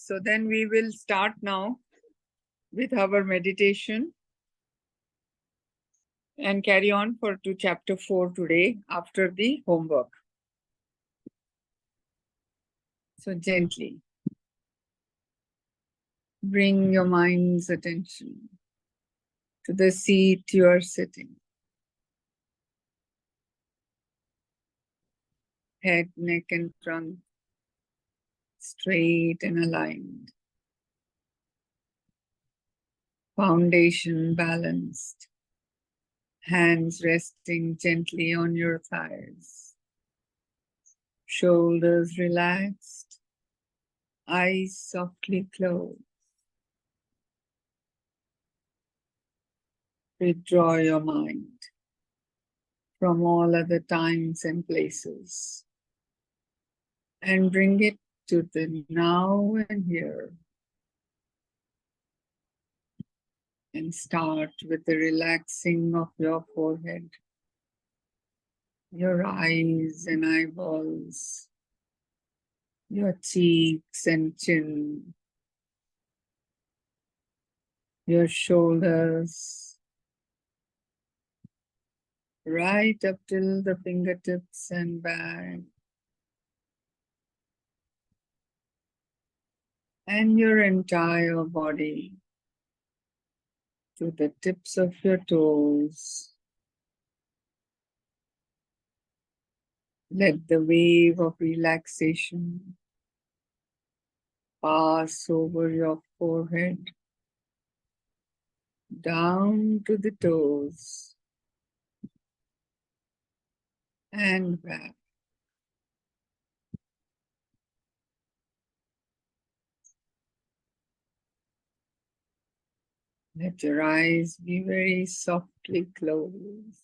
So then we will start now with our meditation and carry on to chapter 4 today after the homework. So gently bring your mind's attention to the seat you are sitting. Head, neck and trunk straight and aligned. Foundation balanced. Hands resting gently on your thighs. Shoulders relaxed. Eyes softly closed. Withdraw your mind from all other times and places and bring it to the now and here. And start with the relaxing of your forehead, your eyes and eyeballs, your cheeks and chin, your shoulders, right up till the fingertips and back, and your entire body to the tips of your toes. Let the wave of relaxation pass over your forehead, down to the toes, and back. Let your eyes be very softly closed.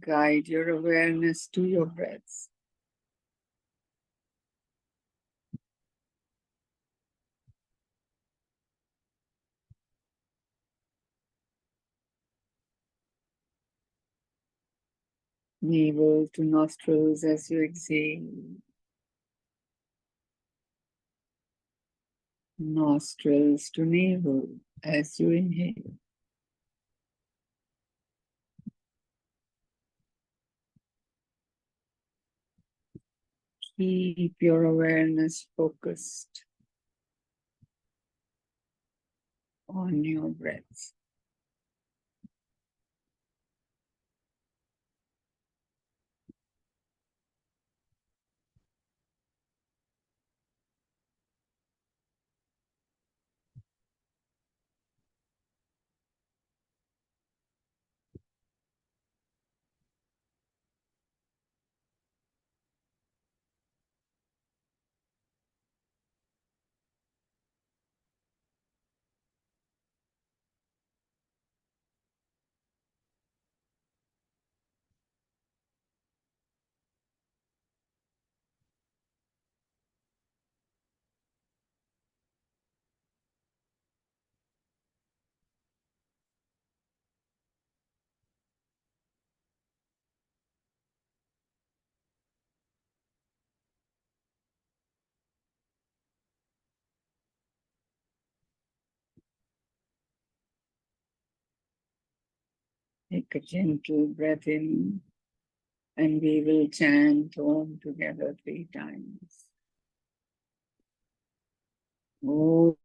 Guide your awareness to your breath. Navel to nostrils as you exhale. Nostrils to navel as you inhale. Keep your awareness focused on your breath. Take a gentle breath in, and we will chant Om together 3 times. Om.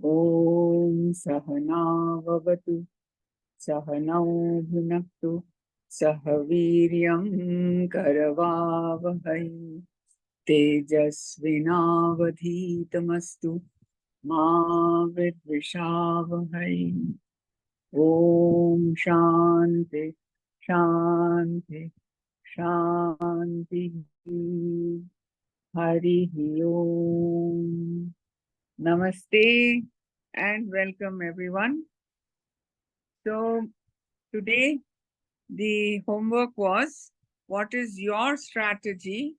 Om Sahana Vavatu Sahanau Bhunaktu Sahaviryam Karavavahai Tejasvinavadhitamastu Ma Vidvishavahai. Om Shanti Shanti Shanti. Hari Om. Namaste and welcome everyone. So today the homework was, what is your strategy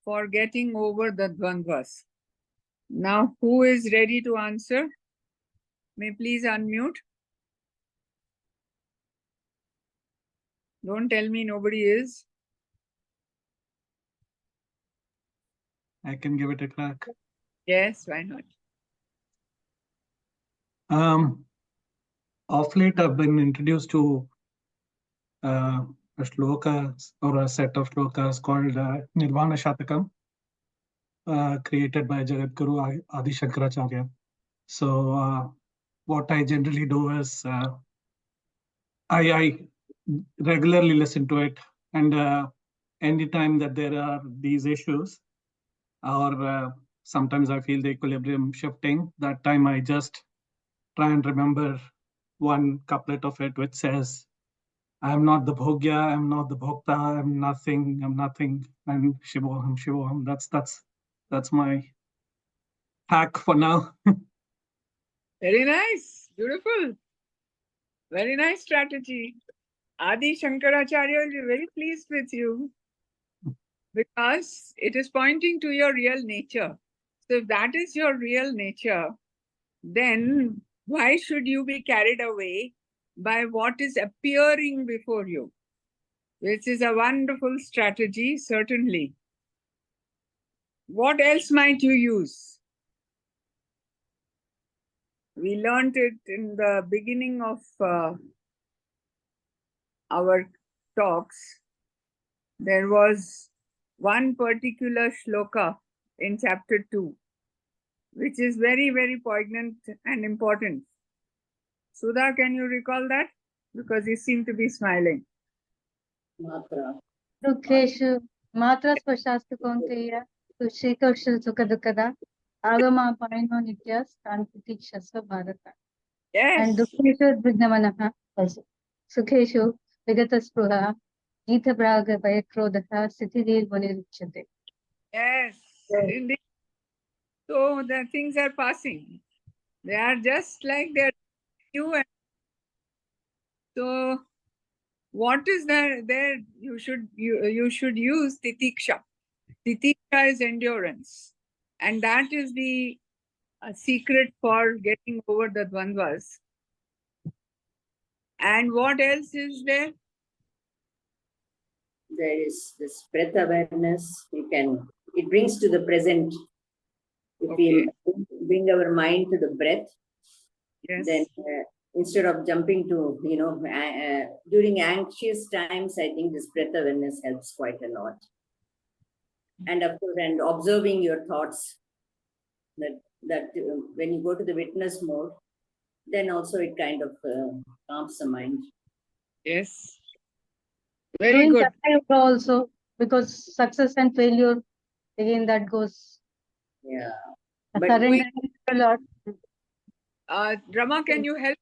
for getting over the dvandvas? Now who is ready to answer? May please unmute. Don't tell me nobody is. I can give it a crack. Yes, why not? Of late, I've been introduced to a shloka or a set of shlokas called Nirvana Shatakam, created by Jagadguru Adi Shankaracharya. So, what I generally do is I regularly listen to it, and anytime that there are these issues, or sometimes I feel the equilibrium shifting, that time I just try and remember one couplet of it which says, I am not the bhogya, I am not the bhokta, I am nothing, and Shivoham, Shivoham. That's my hack for now. Very nice. Beautiful. Very nice strategy. Adi Shankaracharya will be very pleased with you because it is pointing to your real nature. So if that is your real nature, then why should you be carried away by what is appearing before you? Which is a wonderful strategy, certainly. What else might you use? We learned it in the beginning of our talks. There was one particular shloka in chapter 2, which is very, very poignant and important. Sudha, can you recall that? Because you seem to be smiling. Matra. Dukeshu, Matra Spashastu Konteya, Tushikoshu Sukadukada, Agama Paino Nityas, Tantitikshasva Bharata. And Yes. Dukeshu Vignamanaha, also. Sukheshu, Vigata Spruha, Gita Braga Bayakrodaha, Sithidir Bunirichate. Yes, indeed. So the things are passing. They are just like they're you. And so what is there? You should use titiksha. Titiksha is endurance. And that is the secret for getting over the dvandvas. And what else is there? There is this breath awareness. It brings to the present. If we bring our mind to the breath, Yes. then instead of jumping to, during anxious times, I think this breath awareness helps quite a lot. And of course, and observing your thoughts, that when you go to the witness mode, then also it kind of calms the mind. Yes. Very Doing good. yoga also, because success and failure, again, that goes. Yeah. But surrendering a lot. Rama, can you help?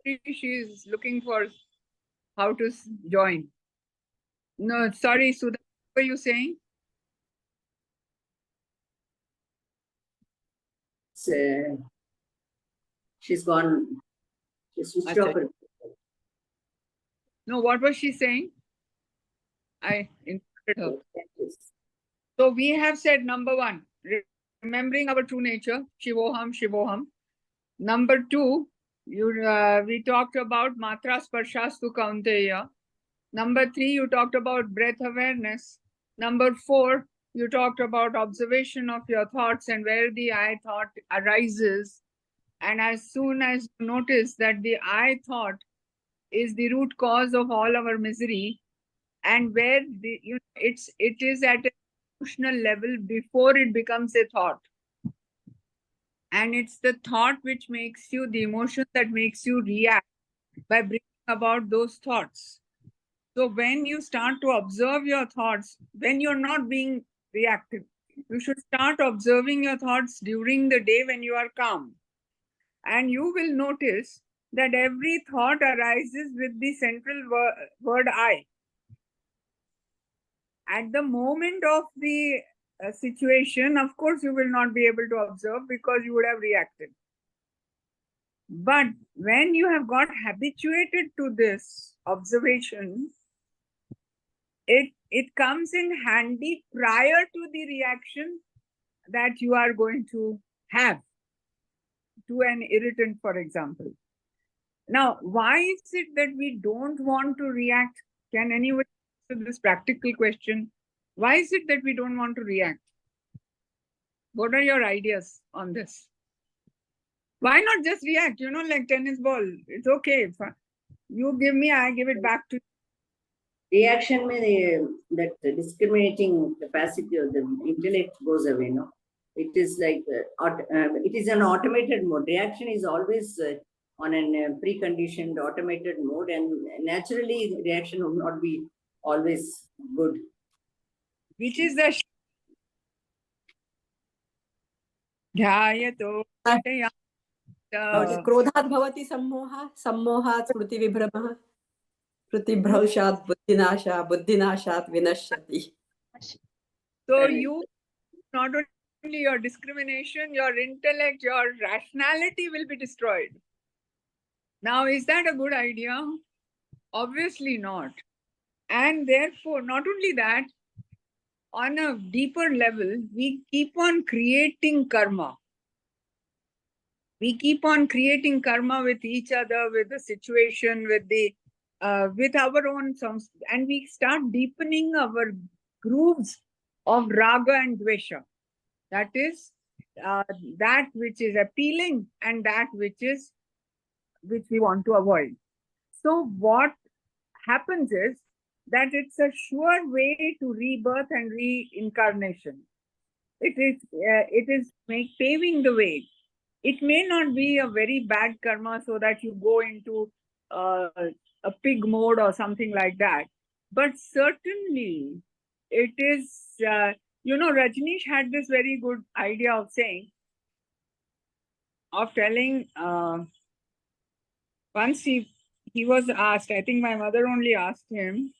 She is looking for how to join. No, sorry, Sudha, what were you saying? She's gone. She switched off her. No, what was she saying? I interrupted her. So we have said number 1, remembering our true nature, Shivoham, Shivoham. Number 2, we talked about Matra Sparshastu Kaunteya. Number 3, you talked about breath awareness. Number 4, you talked about observation of your thoughts and where the I thought arises. And as soon as you notice that the I thought is the root cause of all our misery, and where it is at an emotional level before it becomes a thought. And it's the thought which makes you, the emotion that makes you react by bringing about those thoughts. So when you start to observe your thoughts, when you're not being reactive, you should start observing your thoughts during the day when you are calm. And you will notice that every thought arises with the central word I. At the moment of the a situation, of course, you will not be able to observe because you would have reacted. But when you have got habituated to this observation, it comes in handy prior to the reaction that you are going to have to an irritant, for example. Now, why is it that we don't want to react? Can anyone answer this practical question? Why is it that we don't want to react? What are your ideas on this? Why not just react? You know, like tennis ball. It's okay. You give me, I give it back to you. Reaction means that discriminating capacity of the intellect goes away. No, it is like it is an automated mode. Reaction is always on a preconditioned automated mode, and naturally reaction will not be always good. Which is the ध्यायतो क्रोधात् भवति सम्मोहः, सम्मोहात् स्मृतिविभ्रमः, स्मृतिभ्रंशात् बुद्धिनाशात्, बुद्धिनाशात् विनश्यति. So you, not only your discrimination, your intellect, your rationality will be destroyed. Now, is that a good idea? Obviously not. And therefore, not only that, on a deeper level, we keep on creating karma. We keep on creating karma with each other, with the situation, with our own songs, and we start deepening our grooves of raga and dvesha. That is that which is appealing and that which we want to avoid. So what happens is that it's a sure way to rebirth and reincarnation. It is paving the way. It may not be a very bad karma so that you go into a pig mode or something like that. But certainly it is, Rajneesh had this very good idea of telling, once he was asked, I think my mother only asked him,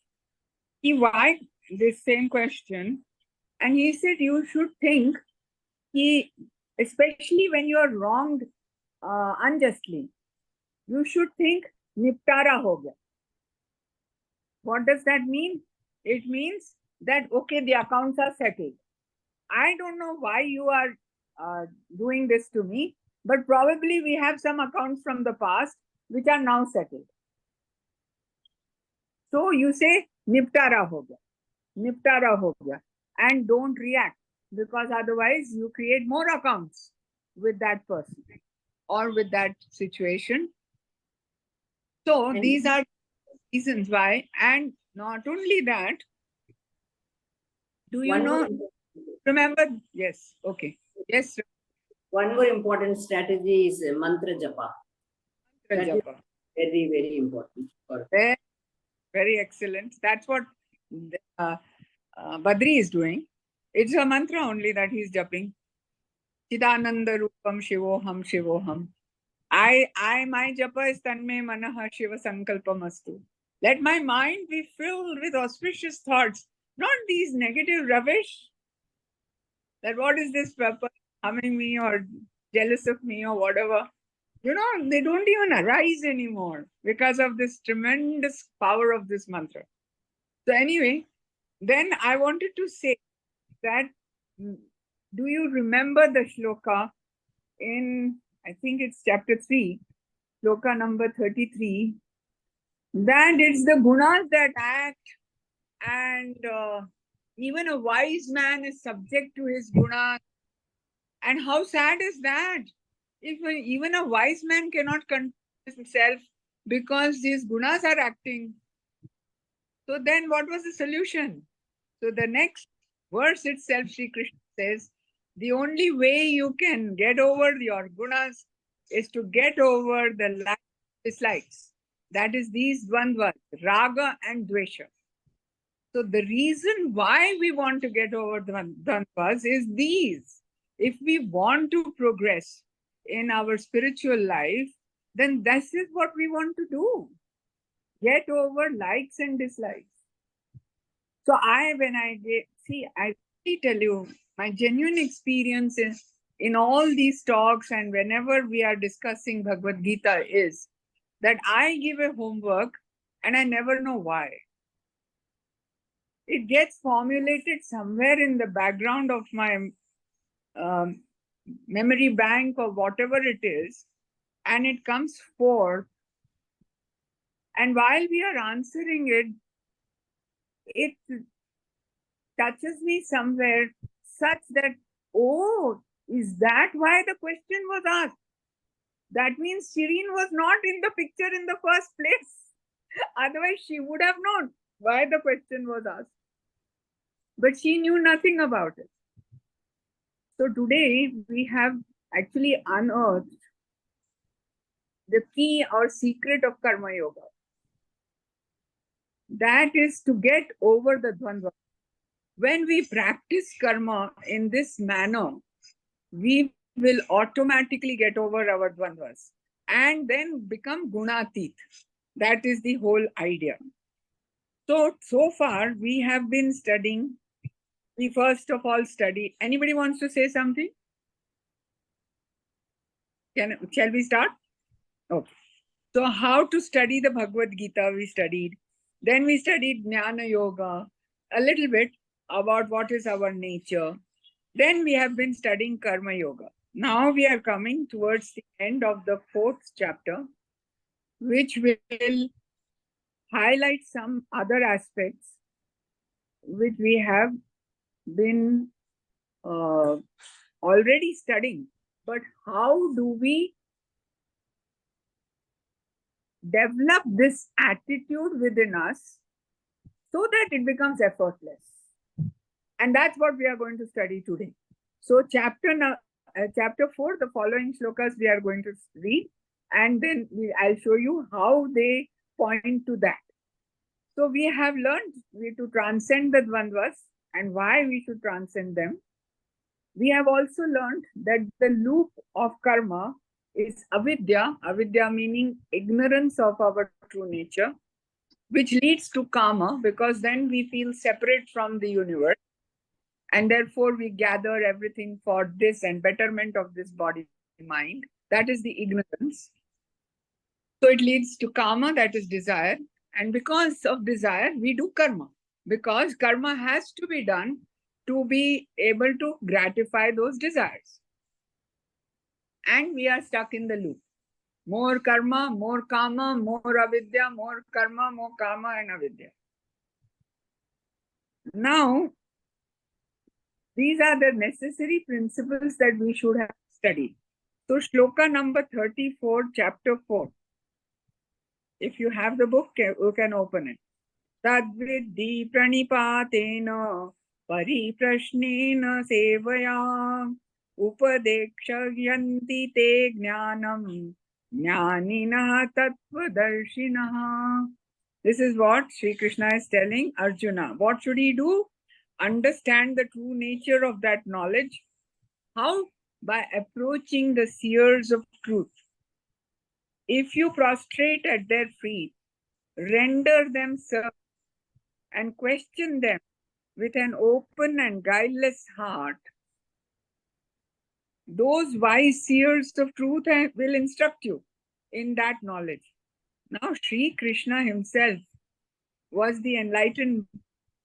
why this same question, and he said, you should think, especially when you are wronged unjustly, you should think, niptara ho gaya. What does that mean? It means that, okay, the accounts are settled. I don't know why you are doing this to me, but probably we have some accounts from the past which are now settled. So you say, niptara ho gaya. Niptara ho gaya. And don't react, because otherwise you create more accounts with that person or with that situation. So these are reasons why. And not only that, do you know, remember? Yes, okay. Yes. One more important strategy is mantra japa. That is very, very important. Very, very excellent. That's what Badri is doing. It's a mantra only that he's jumping. Chidananda Rupam Shivoham Shivoham. My japa is Tanme Manaha Shiva Sankalpamastu. Let my mind be filled with auspicious thoughts, not these negative rubbish. That what is this purpose, harming me or jealous of me or whatever. They don't even arise anymore because of this tremendous power of this mantra. So anyway, then I wanted to say that, do you remember the shloka in, I think it's chapter 3, shloka number 33, that it's the gunas that act, and even a wise man is subject to his gunas. And how sad is that? If even a wise man cannot control himself because these gunas are acting. So then what was the solution? So the next verse itself, Sri Krishna says, the only way you can get over your gunas is to get over the dislikes. That is these dvandvas, raga and dvesha. So the reason why we want to get over the dvandvas is these. If we want to progress in our spiritual life, then this is what we want to do. Get over likes and dislikes. So I really tell you, my genuine experience in all these talks and whenever we are discussing Bhagavad Gita is that I give a homework and I never know why. It gets formulated somewhere in the background of my memory bank or whatever it is, and it comes forth. And while we are answering it, it touches me somewhere such that, oh, is that why the question was asked? That means Shirin was not in the picture in the first place. Otherwise, she would have known why the question was asked. But she knew nothing about it. So today, we have actually unearthed the key or secret of Karma Yoga. That is to get over the Dvandva. When we practice karma in this manner, we will automatically get over our Dvandvas and then become Gunatit. That is the whole idea. So far, we have been studying. We first of all study. Anybody wants to say something? Shall we start? Okay. So how to study the Bhagavad Gita we studied. Then we studied Jnana Yoga, a little bit about what is our nature. Then we have been studying Karma Yoga. Now we are coming towards the end of the 4th chapter, which will highlight some other aspects which we have been already studying. But how do we develop this attitude within us so that it becomes effortless? And that's what we are going to study today. So chapter 4, the following shlokas we are going to read, and then I'll show you how they point to that. So we have learned to transcend the Dvandvas and why we should transcend them. We have also learned that the loop of karma is avidya, avidya meaning ignorance of our true nature, which leads to karma, because then we feel separate from the universe. And therefore, we gather everything for this and betterment of this body mind. That is the ignorance. So it leads to karma, that is desire. And because of desire, we do karma. Because karma has to be done to be able to gratify those desires. And we are stuck in the loop. More karma, more kama, more avidya, more karma, more kama and avidya. Now, these are the necessary principles that we should have studied. So, shloka number 34, chapter 4. If you have the book, you can open it. Tadvidhi pranipatena pariprashnena sevaya upadekshayanti te jnanam jnaninaha tattvadarshinaha. This is what Sri Krishna is telling Arjuna. What should he do? Understand the true nature of that knowledge. How? By approaching the seers of truth. If you prostrate at their feet, render them service, and question them with an open and guileless heart, those wise seers of truth will instruct you in that knowledge. Now, Sri Krishna himself was the enlightened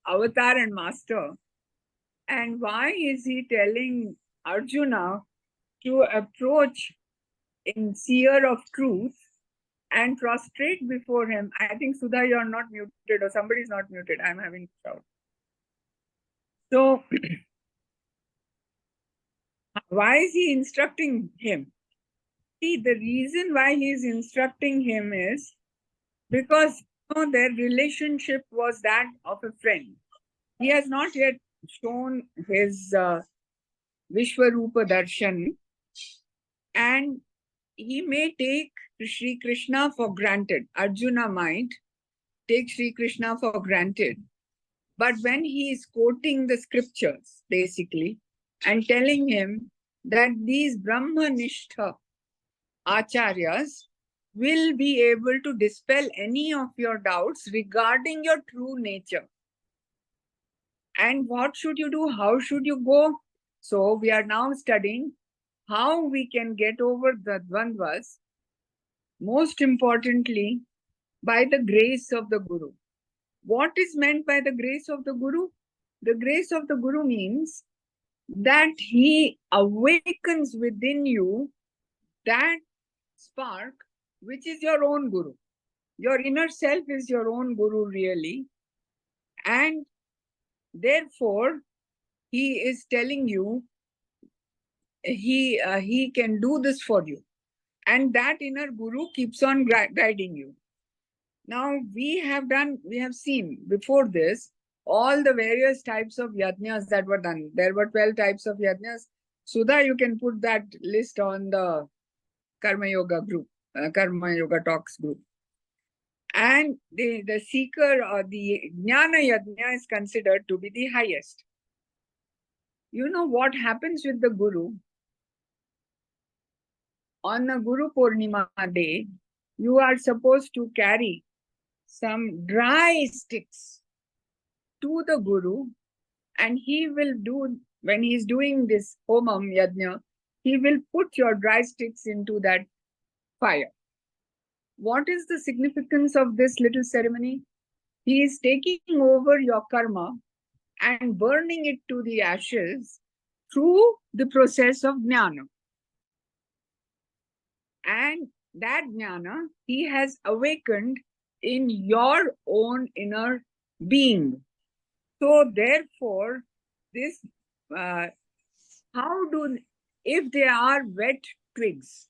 avatar and master. And why is he telling Arjuna to approach in seer of truth and prostrate before him? I think, Sudha, you're not muted, or somebody's not muted. I'm having a shout. So, why is he instructing him? See, the reason why he is instructing him is because their relationship was that of a friend. He has not yet shown his Vishwarupa Darshan, and he may take Sri Krishna for granted. Arjuna might take Sri Krishna for granted. But when he is quoting the scriptures, basically, and telling him that these Brahmanishtha acharyas will be able to dispel any of your doubts regarding your true nature. And what should you do? How should you go So we are now studying how we can get over the dvandvas, most importantly, by the grace of the Guru. What is meant by the grace of the Guru? The grace of the Guru means that he awakens within you that spark, which is your own Guru. Your inner self is your own Guru, really. And therefore, he is telling you he can do this for you. And that inner Guru keeps on guiding you. Now, we have seen before this all the various types of yajnas that were done. There were 12 types of yajnas. Sudha, you can put that list on the Karma Yoga group, Karma Yoga Talks group. And the seeker or the Jnana Yajna is considered to be the highest. You know what happens with the Guru? On a Guru Purnima day, you are supposed to carry some dry sticks to the Guru, and he will do, when he is doing this Homam Yajna, he will put your dry sticks into that fire. What is the significance of this little ceremony? He is taking over your karma and burning it to the ashes through the process of jnana. And that jnana he has awakened in your own inner being. So therefore, this, if they are wet twigs,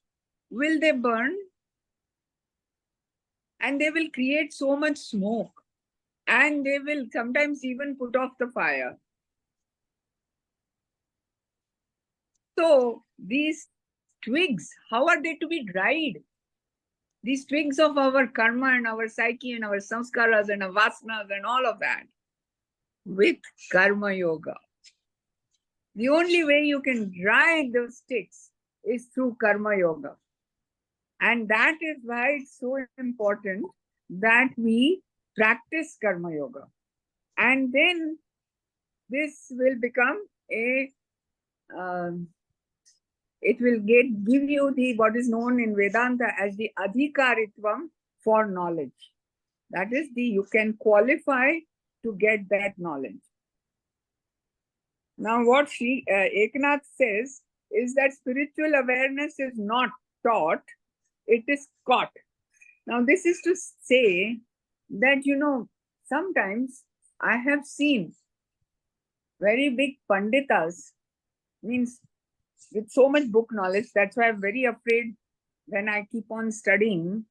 will they burn? And they will create so much smoke. And they will sometimes even put off the fire. So these twigs, how are they to be dried? These twigs of our karma and our psyche and our samskaras and our vasanas and all of that, with karma yoga. The only way you can dry those sticks is through karma yoga. And that is why it's so important that we practice karma yoga. And then this will become it will give you what is known in Vedanta as the adhikaritvam for knowledge. That is, you can qualify to get that knowledge. Now, what Eknath says is that spiritual awareness is not taught, it is caught. Now, this is to say that, sometimes I have seen very big panditas, means with so much book knowledge. That's why I'm very afraid when I keep on studying.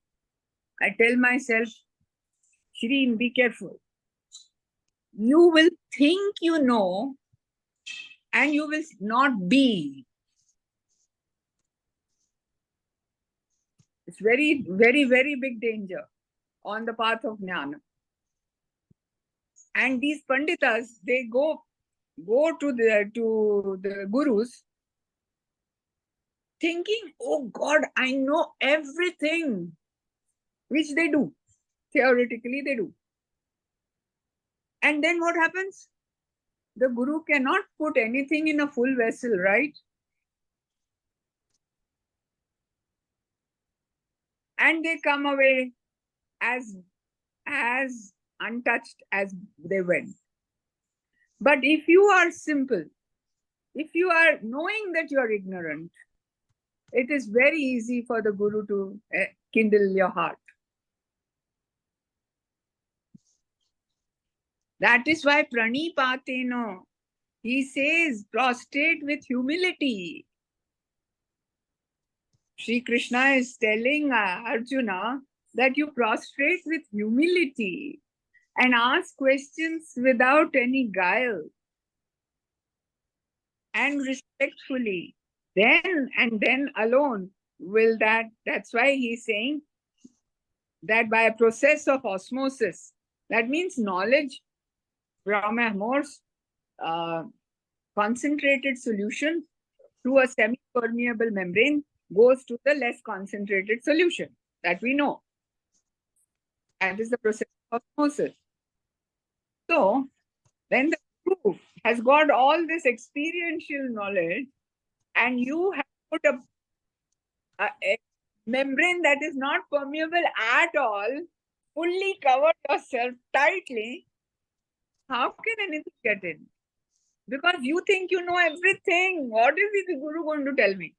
I tell myself, Shirin, be careful. You will think you know, and you will not be. It's very, very, very big danger on the path of jnana. And these panditas, they go to the gurus thinking, oh God, I know everything, which they do. Theoretically, they do. And then what happens? The guru cannot put anything in a full vessel, right? And they come away as untouched as they went. But if you are simple, if you are knowing that you are ignorant, it is very easy for the guru to kindle your heart. That is why pranipateno, he says, prostrate with humility. Sri Krishna is telling Arjuna that you prostrate with humility and ask questions without any guile and respectfully. Then alone will that's why he's saying that by a process of osmosis, that means knowledge from a more concentrated solution through a semi-permeable membrane goes to the less concentrated solution that we know. That is the process of osmosis. So, when the guru has got all this experiential knowledge, and you have put a membrane that is not permeable at all, fully covered yourself tightly, how can anything get in? Because you think you know everything. What is the Guru going to tell me?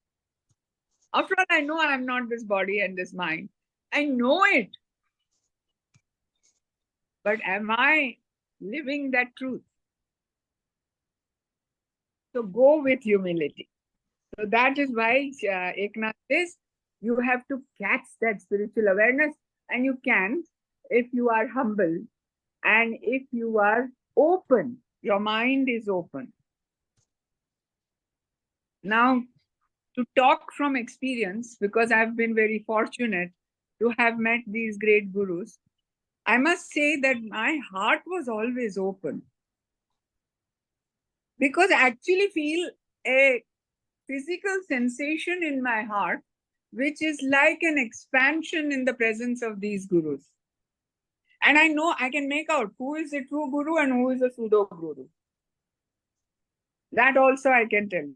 After all, I know I am not this body and this mind. I know it. But am I living that truth? So go with humility. So that is why Eknath says you have to catch that spiritual awareness, and you can if you are humble and if you are open. Your mind is open. Now, to talk from experience, because I've been very fortunate to have met these great gurus, I must say that my heart was always open. Because I actually feel a physical sensation in my heart, which is like an expansion in the presence of these gurus. And I know I can make out who is a true guru and who is a pseudo guru. That also I can tell.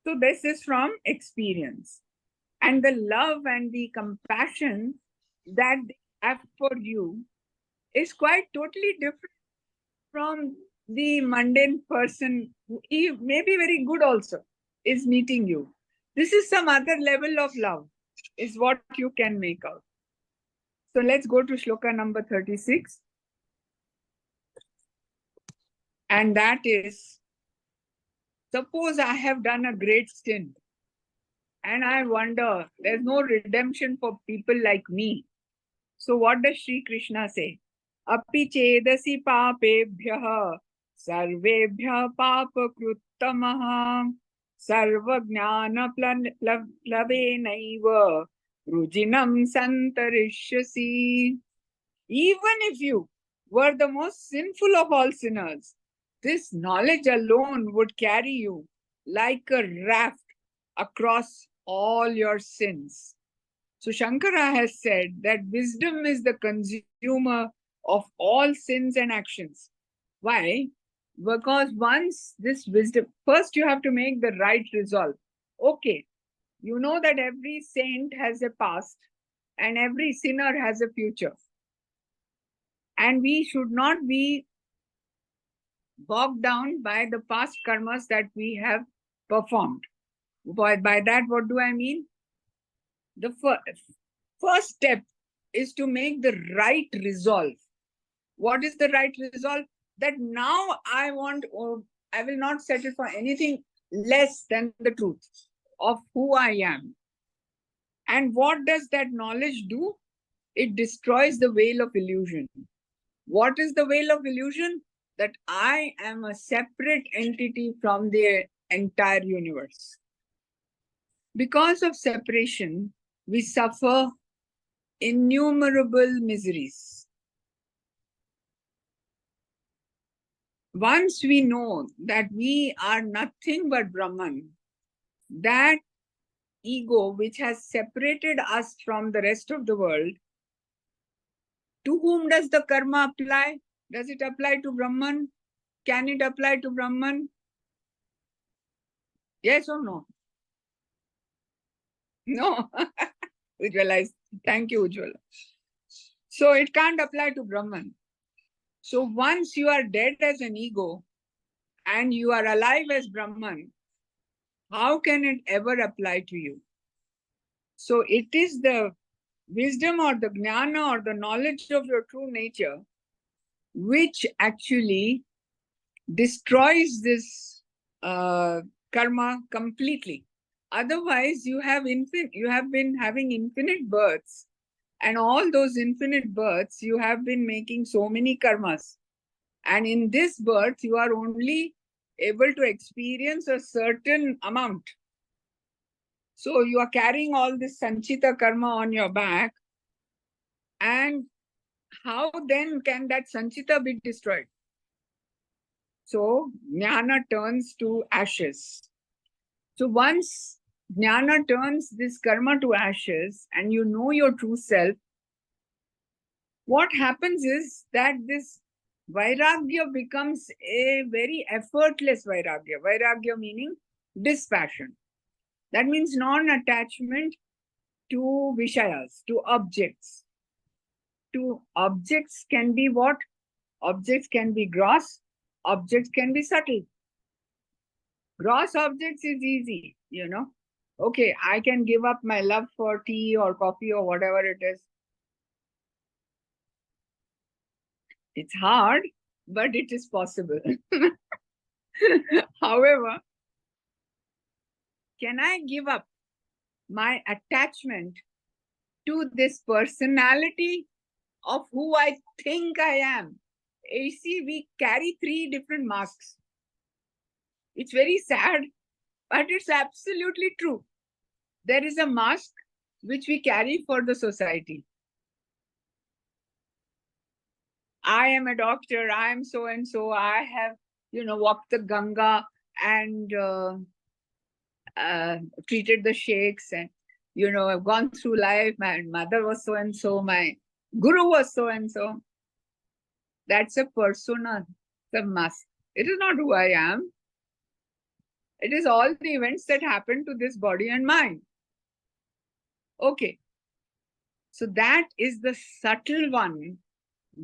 So this is from experience. And the love and the compassion that they have for you is quite totally different from the mundane person who may be very good also, is meeting you. This is some other level of love, is what you can make out. So let's go to shloka number 36. And that is, suppose I have done a great sin and I wonder, there's no redemption for people like me. So what does Sri Krishna say? Api chedasi papebhyah sarvebhyah papakruttamaha sarvajnana plavenaiva rujinam santarishyasi. Even if you were the most sinful of all sinners, this knowledge alone would carry you like a raft across all your sins. So Shankara has said that wisdom is the consumer of all sins and actions. Why? Because once this wisdom, first you have to make the right resolve. Okay, you know that every saint has a past and every sinner has a future. And we should not be bogged down by the past karmas that we have performed. By that, what do I mean? The first step is to make the right resolve. What is the right resolve? That now I will not settle for anything less than the truth of who I am. And what does that knowledge do? It destroys the veil of illusion. What is the veil of illusion? That I am a separate entity from the entire universe. Because of separation, we suffer innumerable miseries. Once we know that we are nothing but Brahman, that ego which has separated us from the rest of the world, to whom does the karma apply? Does it apply to Brahman? Can it apply to Brahman? Yes or no? No. Ujjwala, thank you, Ujjwala. So it can't apply to Brahman. So once you are dead as an ego and you are alive as Brahman, how can it ever apply to you? So it is the wisdom or the jnana or the knowledge of your true nature which actually destroys this karma completely. Otherwise, you have been having infinite births, and all those infinite births, you have been making so many karmas. And in this birth, you are only able to experience a certain amount. So you are carrying all this sanchita karma on your back. And how then can that sanchita be destroyed? So jnana turns to ashes. So once jnana turns this karma to ashes and you know your true self, what happens is that this Vairagya becomes a very effortless Vairagya. Vairagya meaning dispassion. That means non-attachment to Vishayas, to objects. To objects can be what? Objects can be gross, objects can be subtle. Gross objects is easy, you know. Okay, I can give up my love for tea or coffee or whatever it is. It's hard, but it is possible. However, can I give up my attachment to this personality of who I think I am? You see, we carry 3 different masks. It's very sad, but it's absolutely true. There is a mask which we carry for the society. I am a doctor, I am so and so, I have, walked the Ganga and treated the sheikhs, and, I've gone through life. My mother was so and so, my guru was so and so. That's a persona, the mask. It is not who I am. It is all the events that happen to this body and mind. Okay. So that is the subtle one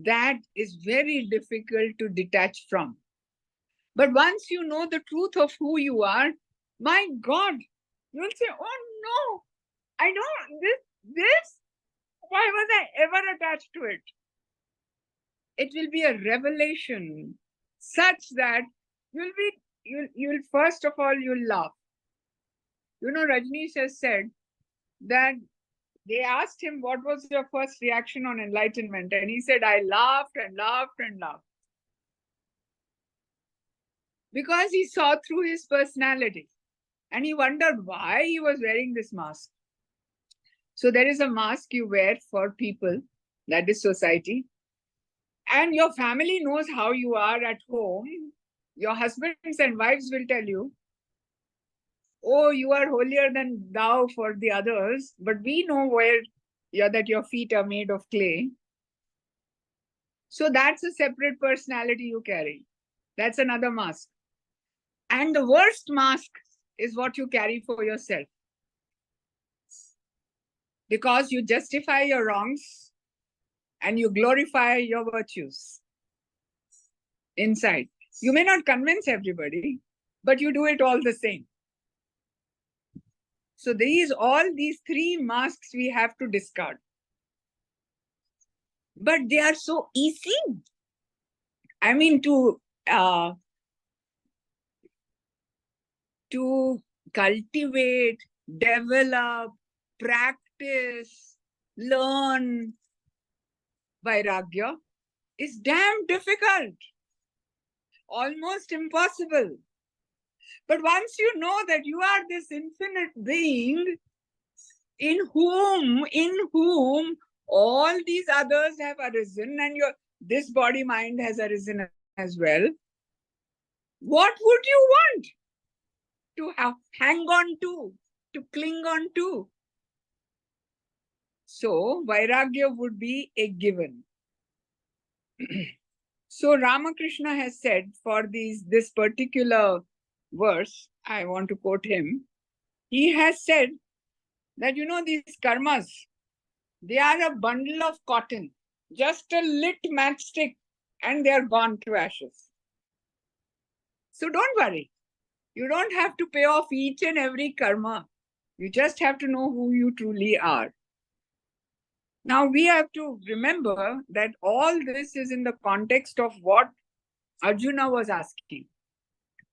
that is very difficult to detach from. But once you know the truth of who you are, my God, you will say, oh no, I don't, this, why was I ever attached to it? It will be a revelation such that you'll first of all, you'll laugh. Rajneesh has said that they asked him, what was your first reaction on enlightenment? And he said, I laughed and laughed and laughed. Because he saw through his personality. And he wondered why he was wearing this mask. So there is a mask you wear for people, that is society. And your family knows how you are at home. Your husbands and wives will tell you, oh, you are holier than thou for the others, but we know that your feet are made of clay. So that's a separate personality you carry. That's another mask. And the worst mask is what you carry for yourself. Because you justify your wrongs and you glorify your virtues inside. You may not convince everybody, but you do it all the same. So all these 3 masks we have to discard. But they are so easy. I mean, to cultivate, develop, practice, learn Vairagya is damn difficult. Almost impossible. But once you know that you are this infinite being in whom all these others have arisen, and this body mind has arisen as well, what would you want to hang on to cling on to? So Vairagya would be a given. So Ramakrishna has said for this particular verse, I want to quote him. He has said that, these karmas, they are a bundle of cotton, just a lit matchstick, and they are gone to ashes. So don't worry. You don't have to pay off each and every karma. You just have to know who you truly are. Now we have to remember that all this is in the context of what Arjuna was asking.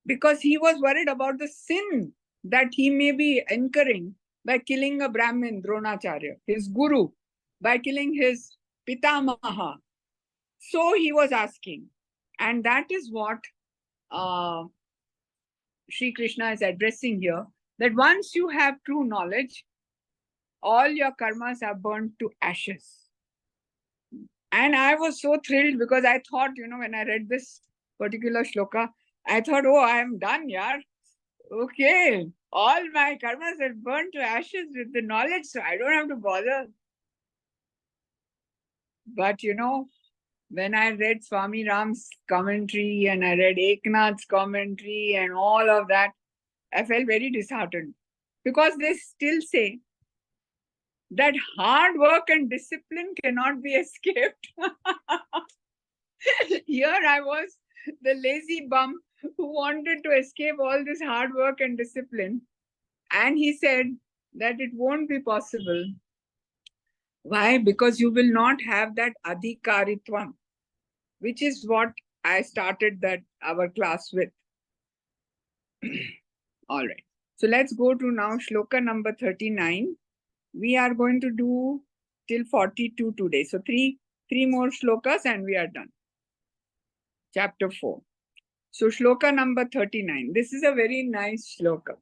Because he was worried about the sin that he may be incurring by killing a Brahmin, Dronacharya, his guru, by killing his Pitamaha. So he was asking. And that is what Sri Krishna is addressing here, that once you have true knowledge, all your karmas are burnt to ashes. And I was so thrilled because I thought, when I read this particular shloka, I thought, oh, I am done, yaar. Okay, all my karmas are burnt to ashes with the knowledge, so I don't have to bother. But when I read Swami Ram's commentary and I read Eknath's commentary and all of that, I felt very disheartened because they still say that hard work and discipline cannot be escaped. Here I was, the lazy bum who wanted to escape all this hard work and discipline. And he said that it won't be possible. Why? Because you will not have that adhikaritvam, which is what I started our class with. All right. So let's go to now shloka number 39. We are going to do till 42 today. So three more shlokas and we are done. Chapter 4. So shloka number 39. This is a very nice shloka.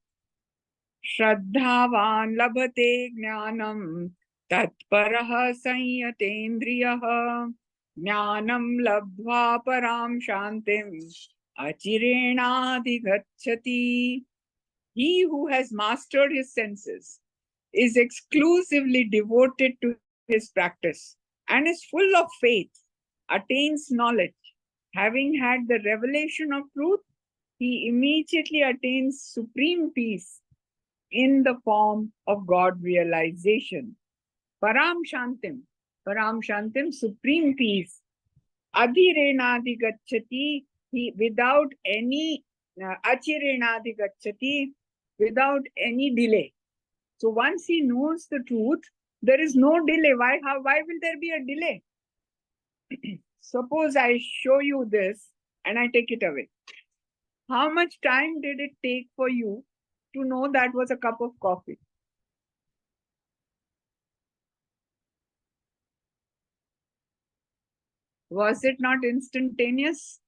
Shraddhavan labhate jnanam tatparah sanyatendriyah jnanam labdhva param shantim achirenadhigacchati. He who has mastered his senses is exclusively devoted to his practice and is full of faith, attains knowledge. Having had the revelation of truth, he immediately attains supreme peace in the form of God realization. Param Shantim, supreme peace. Adhirenadhigacchati, without any achirenadhigacchati, without any delay. So once he knows the truth, there is no delay. Why will there be a delay? Suppose I show you this and I take it away. How much time did it take for you to know that was a cup of coffee? Was it not instantaneous?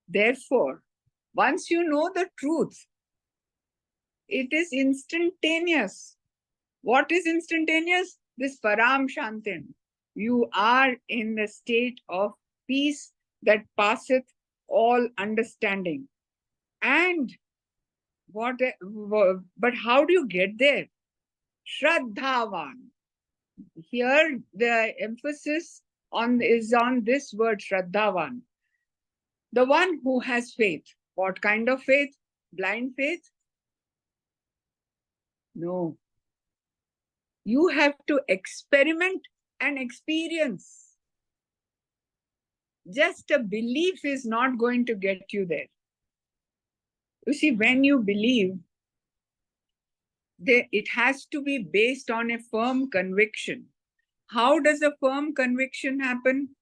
Therefore, once you know the truth, it is instantaneous. What is instantaneous? This param shantim. You are in the state of peace that passeth all understanding. And but how do you get there? Shraddhavan. Here the emphasis is on this word Shraddhavan. The one who has faith. What kind of faith? Blind faith? No. You have to experiment and experience. Just a belief is not going to get you there. You see, when you believe, it has to be based on a firm conviction. How does a firm conviction happen?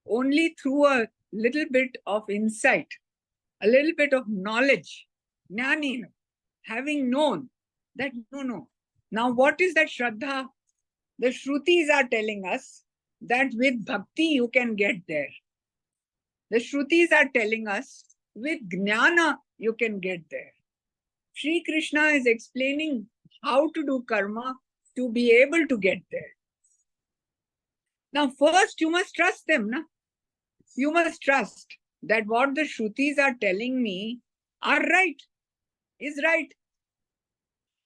Only through a little bit of insight, a little bit of knowledge, jnani, having known that no. Now what is that Shraddha? The Shrutis are telling us that with bhakti you can get there. The Shrutis are telling us with jnana you can get there. Sri Krishna is explaining how to do karma to be able to get there. Now first you must trust them. Na? You must trust that what the Shrutis are telling me are right, is right.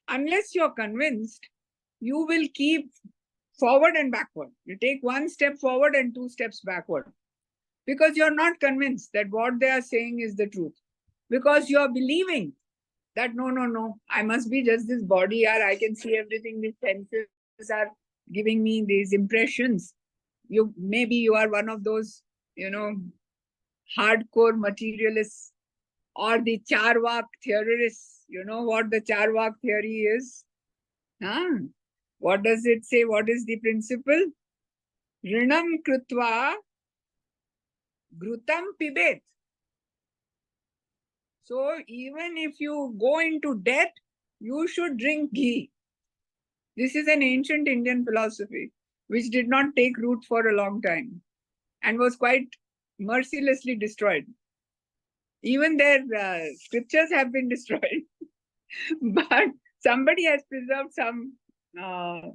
Unless you're convinced, you will keep forward and backward. You take one step forward and two steps backward. Because you're not convinced that what they are saying is the truth. Because you're believing that no, I must be just this body, or I can see everything, these senses are giving me these impressions. Maybe you are one of those, hardcore materialists or the Charvak theorists. You know what the Charvak theory is? What does it say? What is the principle? Rinam krutva grutam pibet. So even if you go into debt, you should drink ghee. This is an ancient Indian philosophy which did not take root for a long time and was quite mercilessly destroyed. Even their scriptures have been destroyed. But somebody has preserved some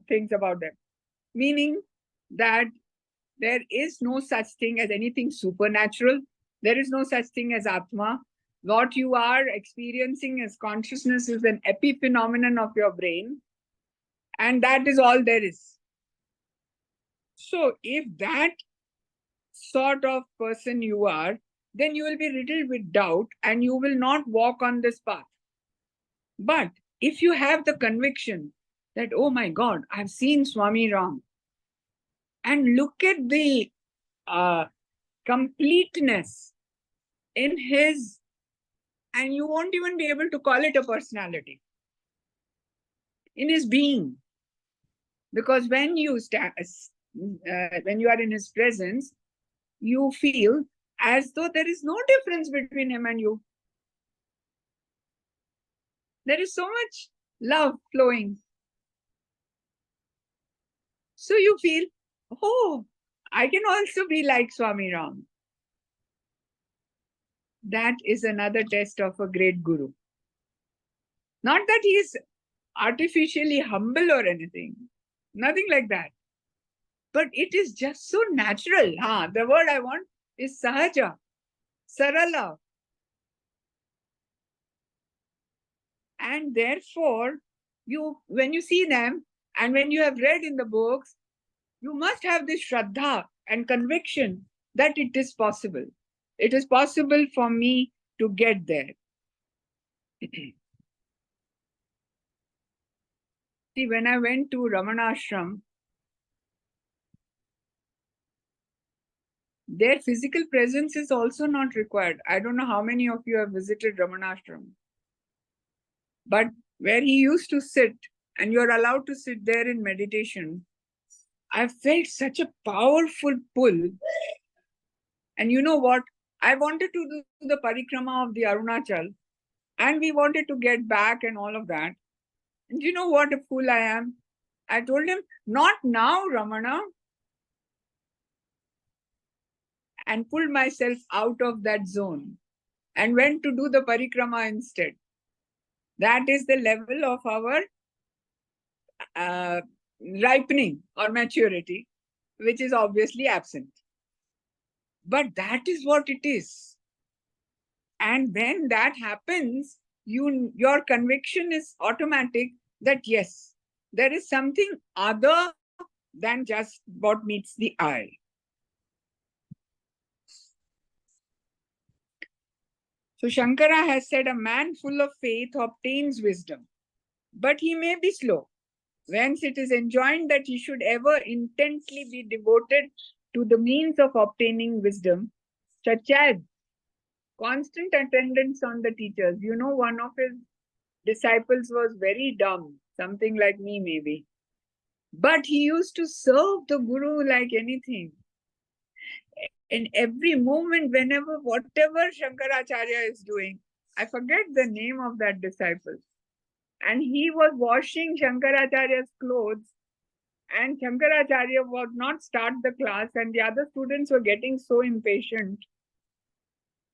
things about them. Meaning that there is no such thing as anything supernatural. There is no such thing as Atma. What you are experiencing as consciousness is an epiphenomenon of your brain. And that is all there is. So if that sort of person you are, then you will be riddled with doubt and you will not walk on this path. But if you have the conviction that, oh my God, I've seen Swami Ram, and look at the completeness in his, and you won't even be able to call it a personality, in his being. Because when you when you are in his presence, you feel as though there is no difference between him and you. There is so much love flowing. So you feel, oh, I can also be like Swami Ram. That is another test of a great guru. Not that he is artificially humble or anything. Nothing like that. But it is just so natural. The word I want is sahaja, sarala. And therefore, when you see them and when you have read in the books, you must have this shraddha and conviction that it is possible. It is possible for me to get there. See, when I went to Ramanashram, their physical presence is also not required. I don't know how many of you have visited Ramanashram. But where he used to sit, and you're allowed to sit there in meditation, I felt such a powerful pull. And you know what? I wanted to do the parikrama of the Arunachal, and we wanted to get back and all of that. And you know what a fool I am? I told him, not now, Ramana. And pulled myself out of that zone and went to do the parikrama instead. That is the level of our ripening or maturity, which is obviously absent. But that is what it is. And when that happens, your conviction is automatic that yes, there is something other than just what meets the eye. So Shankara has said, a man full of faith obtains wisdom, but he may be slow. Whence it is enjoined that he should ever intently be devoted to the means of obtaining wisdom, such as constant attendance on the teachers. You know, one of his disciples was very dumb, something like me maybe. But he used to serve the Guru like anything. In every moment, whenever, whatever Shankaracharya is doing, I forget the name of that disciple. And he was washing Shankaracharya's clothes, and Shankaracharya would not start the class, and the other students were getting so impatient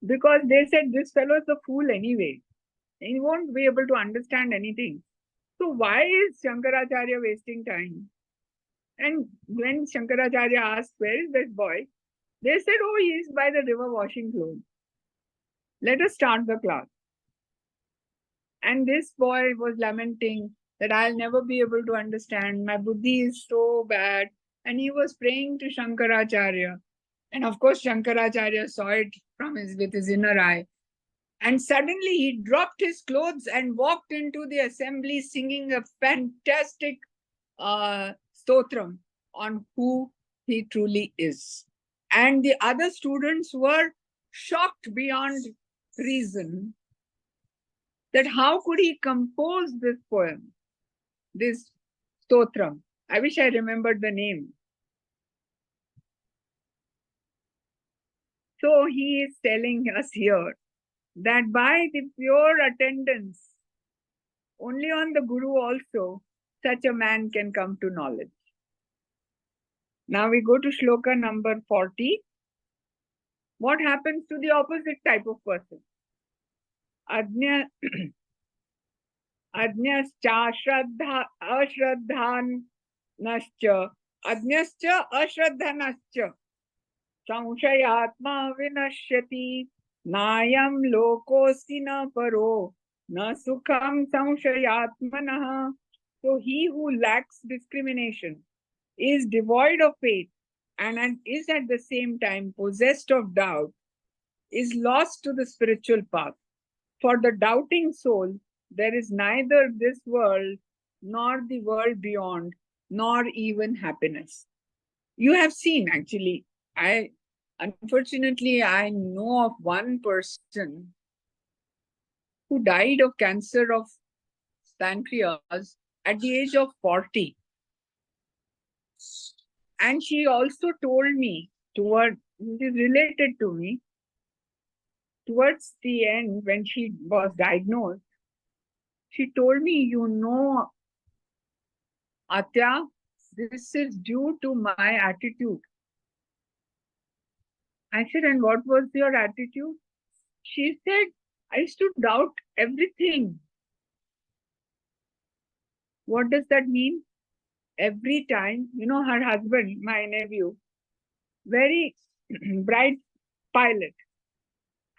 because they said, this fellow is a fool anyway. He won't be able to understand anything. So why is Shankaracharya wasting time? And when Shankaracharya asked, where is this boy? They said, oh, he is by the river washing clothes. Let us start the class. And this boy was lamenting that I'll never be able to understand. My buddhi is so bad. And he was praying to Shankaracharya. And of course, Shankaracharya saw it with his inner eye. And suddenly he dropped his clothes and walked into the assembly singing a fantastic stotram on who he truly is. And the other students were shocked beyond reason that how could he compose this poem, this stotram. I wish I remembered the name. So he is telling us here that by the pure attendance, only on the Guru also, such a man can come to knowledge. Now we go to shloka number 40. What happens to the opposite type of person? Ajñascha ashraddhanascha ajñascha ashraddhanascha samshayatma vinashyati nayam lokosti na paro na sukham samshayatmanah. So he who lacks discrimination is devoid of faith and is at the same time possessed of doubt is lost to the spiritual path. For the doubting soul, there is neither this world nor the world beyond, nor even happiness. You have seen, actually, unfortunately, I know of one person who died of cancer of pancreas at the age of 40. And she also told me, it is related to me, towards the end, when she was diagnosed, she told me, Atya, this is due to my attitude. I said, and what was your attitude? She said, I used to doubt everything. What does that mean? Every time, her husband, my nephew, very bright pilot.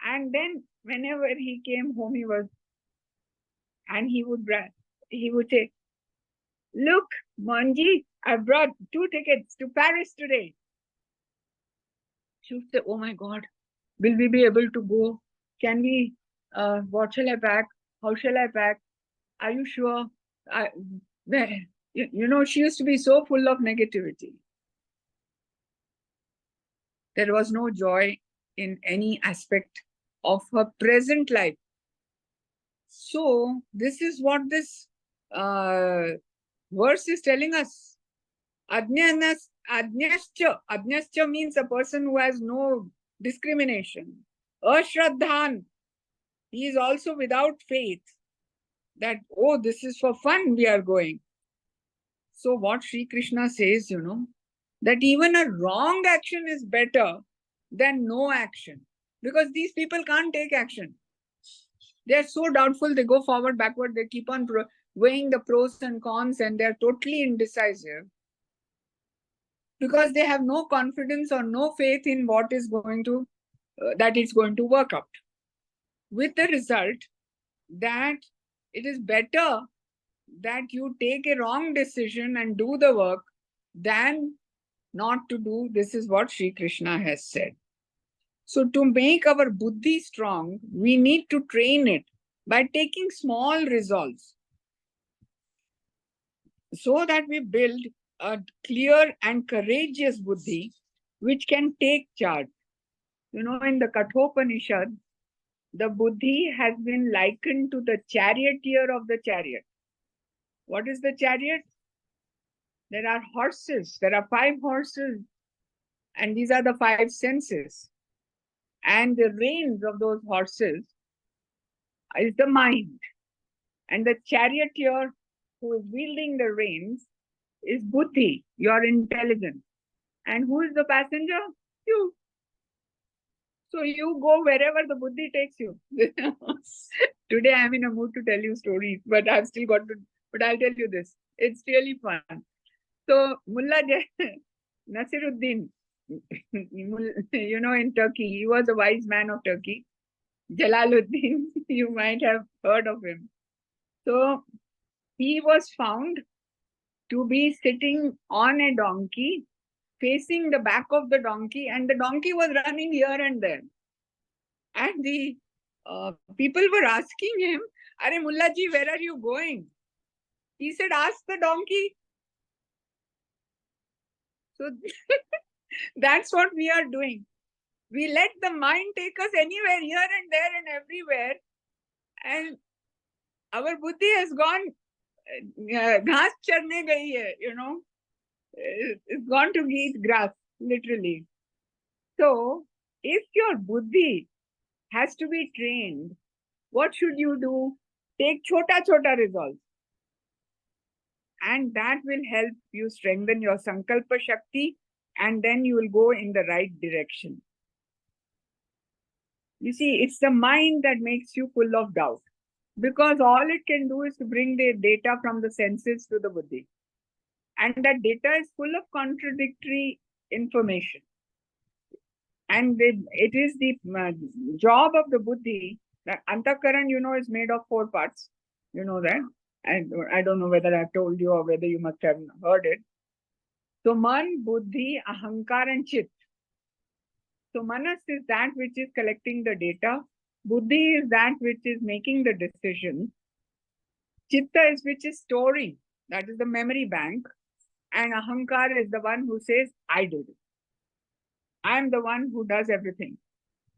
And then whenever he came home, he would say, look, Manji, I brought 2 tickets to Paris today. She would say, oh my God, will we be able to go? Can we, what shall I pack? How shall I pack? Are you sure? She used to be so full of negativity. There was no joy in any aspect of her present life. So this is what this verse is telling us. Ajnascha means a person who has no discrimination. Ashraddhan, he is also without faith that, oh, this is for fun we are going. So what Sri Krishna says, that even a wrong action is better than no action. Because these people can't take action. They are so doubtful, they go forward, backward, they keep on weighing the pros and cons, and they are totally indecisive. Because they have no confidence or no faith in what is going to, that it's going to work out. With the result that it is better that you take a wrong decision and do the work than not to do. This is what Sri Krishna has said. So to make our buddhi strong, we need to train it by taking small resolves so that we build a clear and courageous buddhi which can take charge. In the Kathopanishad, the buddhi has been likened to the charioteer of the chariot. What is the chariot? There are horses. There are 5 horses. And these are the 5 senses. And the reins of those horses is the mind. And the charioteer who is wielding the reins is buddhi, your intelligence. And who is the passenger? You. So you go wherever the buddhi takes you. Today I'm in a mood to tell you stories, but I've still got to, but I'll tell you this. It's really fun. So Mullah Nasiruddin, in Turkey, he was a wise man of Turkey. Jalaluddin, you might have heard of him. So he was found to be sitting on a donkey, facing the back of the donkey, and the donkey was running here and there. And the people were asking him, Are Mullaji, where are you going? He said, ask the donkey. So that's what we are doing. We let the mind take us anywhere, here and there and everywhere. And our buddhi has gone, ghas charne gayi hai, it's gone to eat grass, literally. So if your buddhi has to be trained, what should you do? Take chota resolves. And that will help you strengthen your sankalpa shakti, and then you will go in the right direction. You see, it's the mind that makes you full of doubt, because all it can do is to bring the data from the senses to the buddhi. And that data is full of contradictory information. And it is the job of the buddhi. The antakaran, is made of 4 parts. You know that. And I don't know whether I've told you or whether you must have heard it. So man, buddhi, ahankar and chit. So manas is that which is collecting the data. Buddhi is that which is making the decision. Chitta is which is storing. That is the memory bank. And ahankar is the one who says, I did it. I am the one who does everything.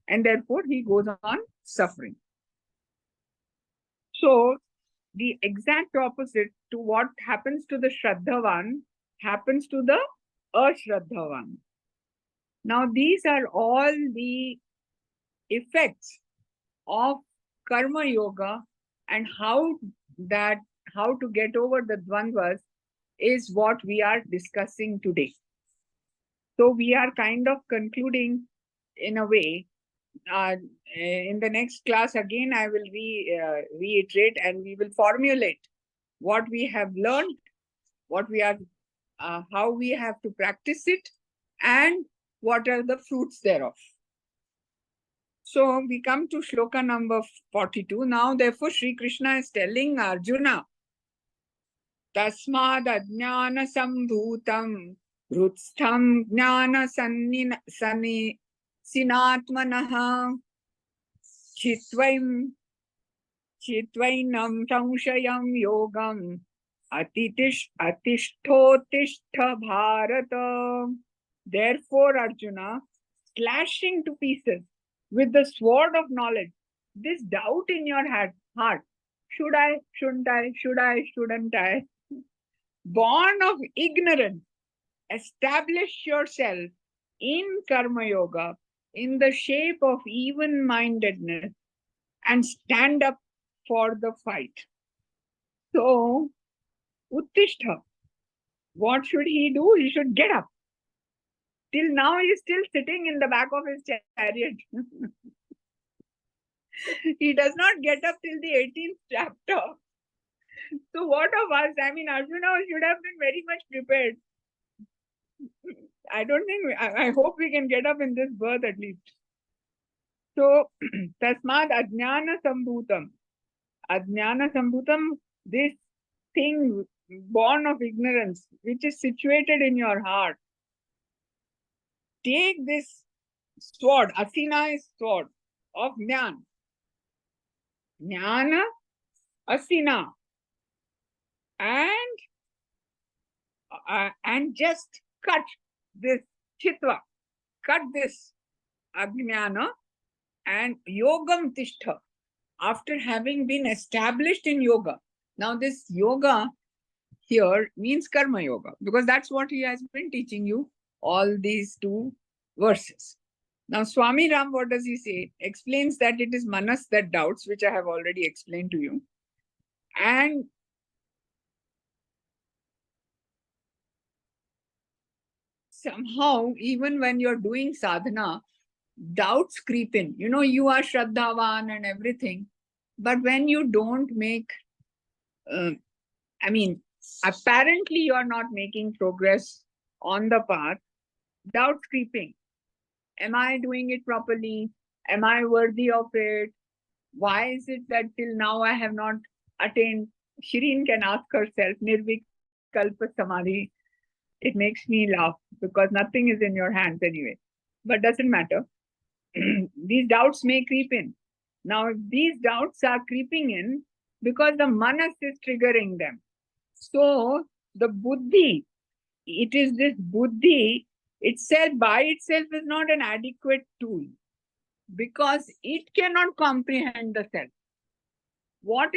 And therefore he goes on suffering. So the exact opposite to what happens to the Shraddhavan happens to the Ashraddhavan. Now these are all the effects of karma yoga, and how to get over the dvandvas is what we are discussing today. So we are kind of concluding in a way. In the next class again I will reiterate, and we will formulate what we have learned, what we are how we have to practice it, and what are the fruits thereof. So we come to shloka number 42. Now therefore Sri Krishna is telling Arjuna, Tasmad ajnana sambhutam hrutstham jnana sinatmanaha chitvainam samshayam yogam atishthotishhtha bharata. Therefore Arjuna, slashing to pieces with the sword of knowledge this doubt in your heart, should I, shouldn't I, should I, shouldn't I, born of ignorance, establish yourself in karma yoga in the shape of even-mindedness and stand up for the fight. So, Uttishtha, what should he do? He should get up. Till now, he is still sitting in the back of his chariot. He does not get up till the 18th chapter. So what of us? I mean, Arjuna should have been very much prepared. I don't think, I hope we can get up in this birth at least. So, Tasmad Ajnana Sambhutam. Ajnana Sambhutam, this thing born of ignorance, which is situated in your heart. Take this sword, Asina is sword of Jnana. Jnana, Asina. And just cut this chitva, cut this ajnana, and yogam tishtha, after having been established in yoga. Now this yoga here means karma yoga, because that's what he has been teaching you all these two verses. Now Swami Ram, what does he say? Explains that it is manas that doubts, which I have already explained to you. And somehow, even when you're doing sadhana, doubts creep in. You know, you are Shraddhavan and everything, but when you don't make, apparently you're not making progress on the path, doubts creeping. Am I doing it properly? Am I worthy of it? Why is it that till now I have not attained? Shirin can ask herself, Nirvikalpa Samadhi. It makes me laugh because nothing is in your hands anyway. But doesn't matter. These doubts may creep in. Now, these doubts are creeping in because the manas is triggering them. So, the buddhi, it is this buddhi itself, by itself, is not an adequate tool because it cannot comprehend the self. What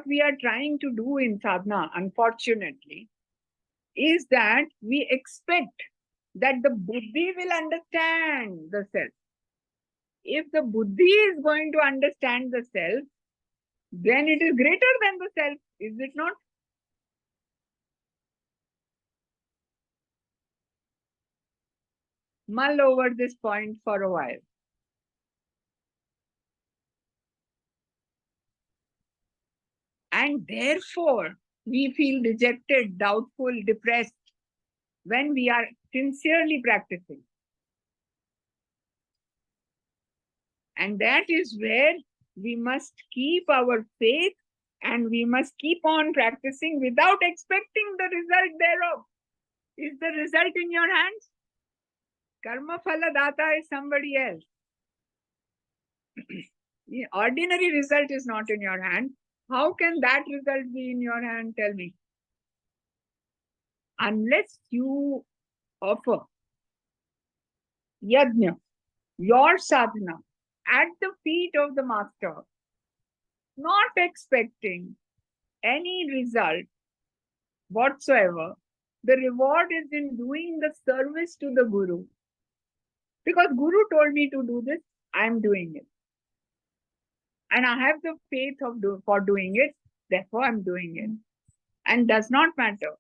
we are trying to do in sadhana, unfortunately, is that we expect that the buddhi will understand the self. If the buddhi is going to understand the self, then it is greater than the self, is it not? Mull over this point for a while. And therefore, we feel dejected, doubtful, depressed when we are sincerely practicing. And that is where we must keep our faith and we must keep on practicing without expecting the result thereof. Is the result in your hands? Karma phala data is somebody else. The ordinary result is not in your hand. How can that result be in your hand? Tell me. Unless you offer yajna, your sadhana, at the feet of the master, not expecting any result whatsoever, the reward is in doing the service to the Guru. Because Guru told me to do this, I am doing it. And I have the faith for doing it, therefore I am doing it. And does not matter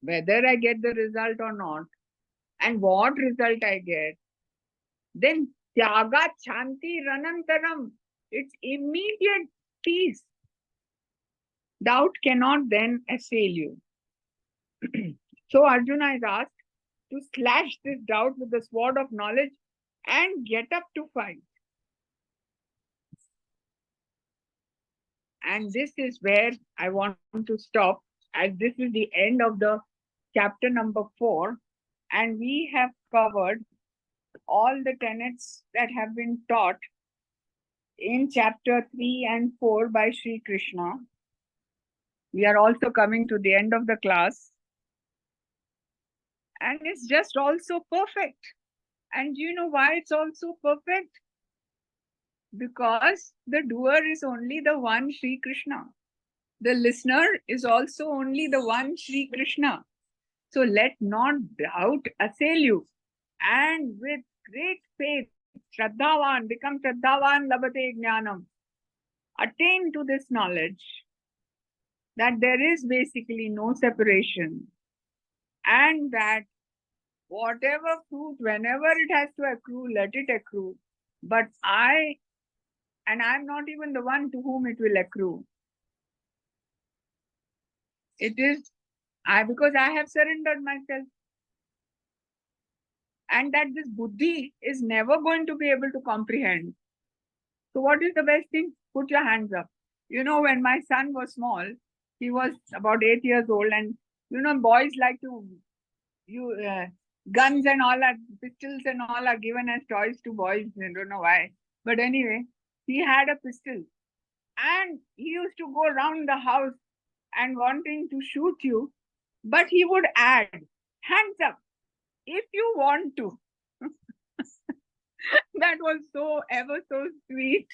whether I get the result or not, and what result I get. Then Tyaga Chanti Ranantaram, it's immediate peace. Doubt cannot then assail you. So Arjuna is asked to slash this doubt with the sword of knowledge and get up to fight. And this is where I want to stop, as this is the end of the chapter number 4, and we have covered all the tenets that have been taught in chapter 3 and 4 by Sri Krishna. We are also coming to the end of the class. And it's just also perfect. And do you know why it's also perfect? Because the doer is only the one Sri Krishna. The listener is also only the one Sri Krishna. So let not doubt assail you. And with great faith, Shraddhavan, become Shraddhavan Labate Jnanam. Attain to this knowledge that there is basically no separation, and that whatever fruit, whenever it has to accrue, let it accrue. But I'm not even the one to whom it will accrue. It is because I have surrendered myself. And that this buddhi is never going to be able to comprehend. So what is the best thing? Put your hands up. You know, when my son was small, he was about 8 years old, and you know, boys like to guns and all are, pistols and all are given as toys to boys. I don't know why. But anyway, he had a pistol and he used to go around the house and wanting to shoot you, but he would add, hands up if you want to. That was so ever so sweet.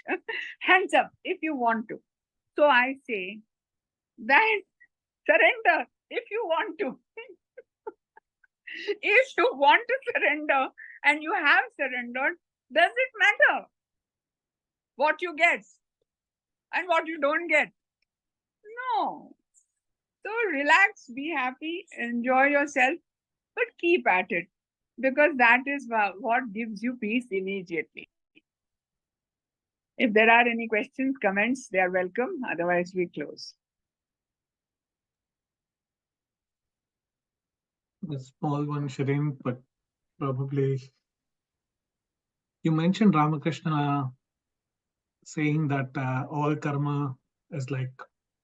Hands up if you want to. So I say that surrender if you want to. If you want to surrender and you have surrendered, does it matter what you get and what you don't get? No. So relax, be happy, enjoy yourself, but keep at it, because that is what gives you peace immediately. If there are any questions, comments, they are welcome. Otherwise, we close. A small one, Shirin, but probably you mentioned Ramakrishna saying that all karma is like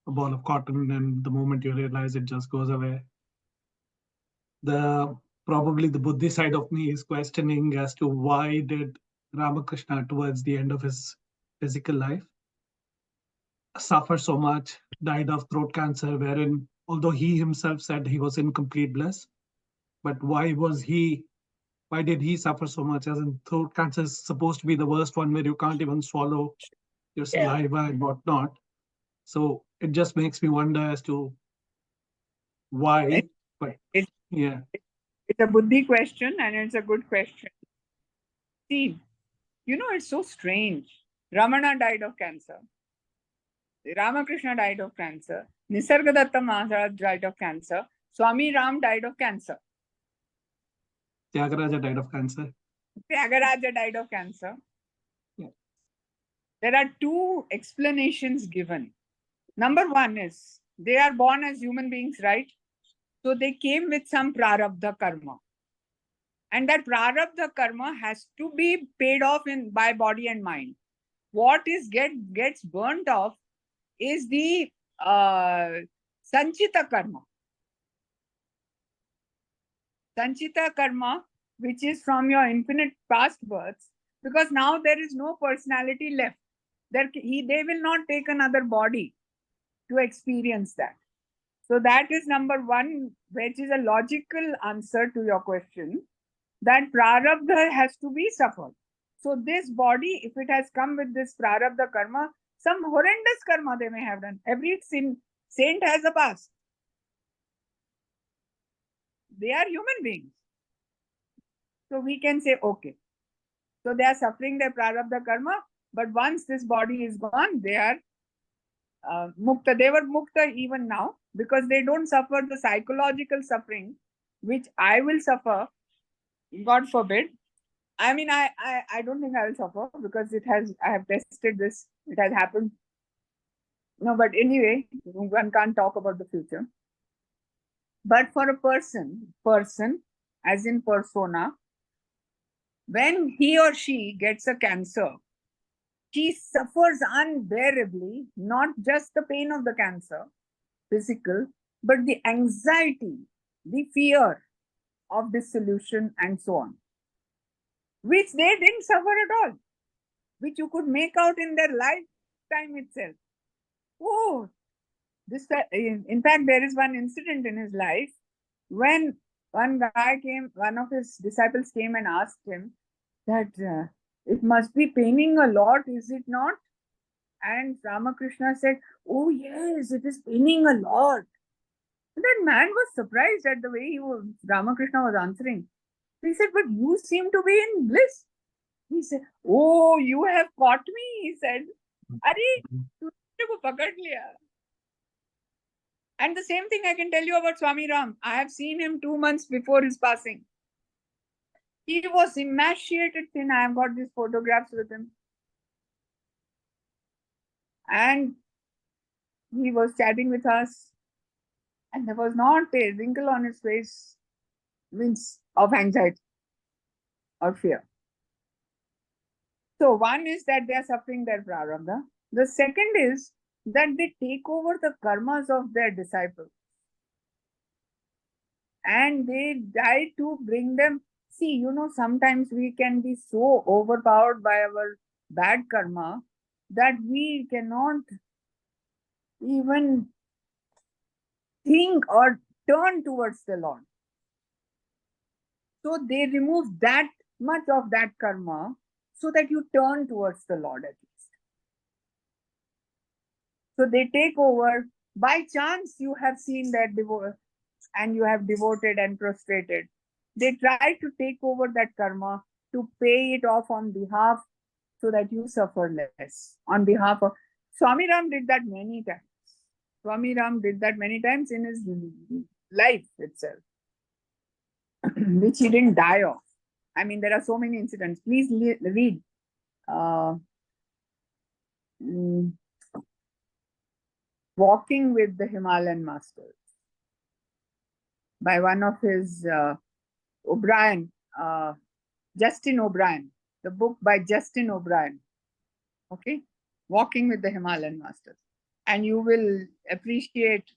a ball of cotton, and the moment you realize it just goes away. Probably the Buddhi side of me is questioning as to why did Ramakrishna towards the end of his physical life suffer so much, died of throat cancer, wherein although he himself said he was in complete bliss, but why did he suffer so much? As in, throat cancer is supposed to be the worst one, where you can't even swallow your saliva and whatnot. So it just makes me wonder as to why. But yeah, It's a Buddhi question, and it's a good question. See, you know, it's so strange. Ramana died of cancer. Ramakrishna died of cancer. Nisargadatta Maharaj died of cancer. Swami Ram died of cancer. Tyagaraja died of cancer. Tyagaraja died of cancer. Yeah. There are two explanations given. Number one is they are born as human beings, right? So they came with some prarabdha karma. And that prarabdha karma has to be paid off by body and mind. What gets burnt off is the sanchita karma. Sanchita karma, which is from your infinite past births, because now there is no personality left. They will not take another body to experience that. So that is number one, which is a logical answer to your question, that prarabdha has to be suffered. So this body, if it has come with this prarabdha karma, some horrendous karma they may have done. Every saint has a past. They are human beings. So we can say, okay. So they are suffering their prarabdha karma, but once this body is gone, they are mukta. They were mukta even now, because they don't suffer the psychological suffering, which I will suffer, God forbid. I mean, I don't think I will suffer, because I have tested this. It has happened. No, but anyway, one can't talk about the future. But for a person as in persona, when he or she gets a cancer, she suffers unbearably, not just the pain of the cancer, physical, but the anxiety, the fear of dissolution, and so on, which they didn't suffer at all, which you could make out in their lifetime itself. Oh, in fact, there is one incident in his life when one of his disciples came and asked him that it must be paining a lot, is it not? And Ramakrishna said, oh yes, it is paining a lot. And that man was surprised at the way Ramakrishna was answering. He said, but you seem to be in bliss. He said, oh, you have caught me, he said. Arey, tujhe ko pakad liya. And the same thing I can tell you about Swami Ram. I have seen him 2 months before his passing. He was emaciated thin. I have got these photographs with him. And he was chatting with us. And there was not a wrinkle on his face, means of anxiety or fear. So one is that they are suffering their prarabdha. The second is that they take over the karmas of their disciples. And they try to bring them. See, sometimes we can be so overpowered by our bad karma that we cannot even think or turn towards the Lord. So they remove that much of that karma so that you turn towards the Lord at least. So they take over. By chance, you have seen their devotion and you have devoted and prostrated. They try to take over that karma to pay it off on behalf so that you suffer less. On behalf of Swami Ram did that many times. Swami Ram did that many times in his life itself, which he didn't die of. I mean, there are so many incidents. Please read Walking with the Himalayan Masters by one of his O'Brien, Justin O'Brien, the book by Justin O'Brien. Okay, Walking with the Himalayan Masters. And you will appreciate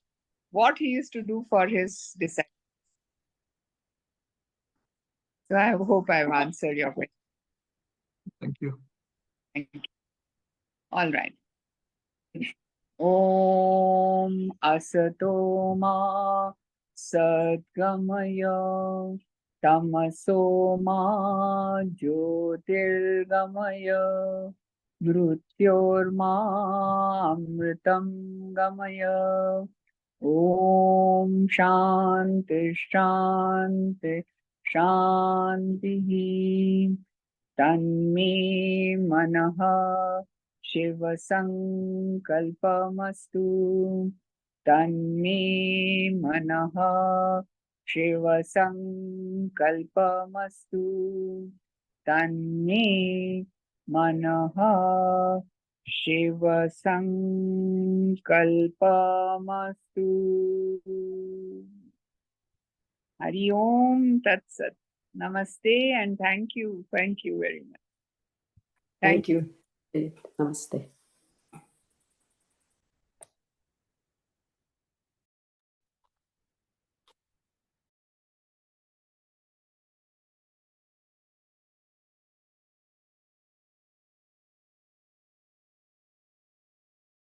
what he used to do for his disciples. So I hope I've answered your question. Thank you. Thank you. All right. Om Asato Ma Sadgamaya Tamaso Ma Jyotirgamaya Mrityorma Amritam Gamaya. Om Shanti Shanti Shanti Tanme Manaha Shiva Sankalpamastu. Tanme Manaha Shiva Sankalpamastu. Tanme Manaha Shiva Sankalpamastu. Hari Om Tat Sat. Namaste and thank you. Thank you very much. Thank you. Namaste.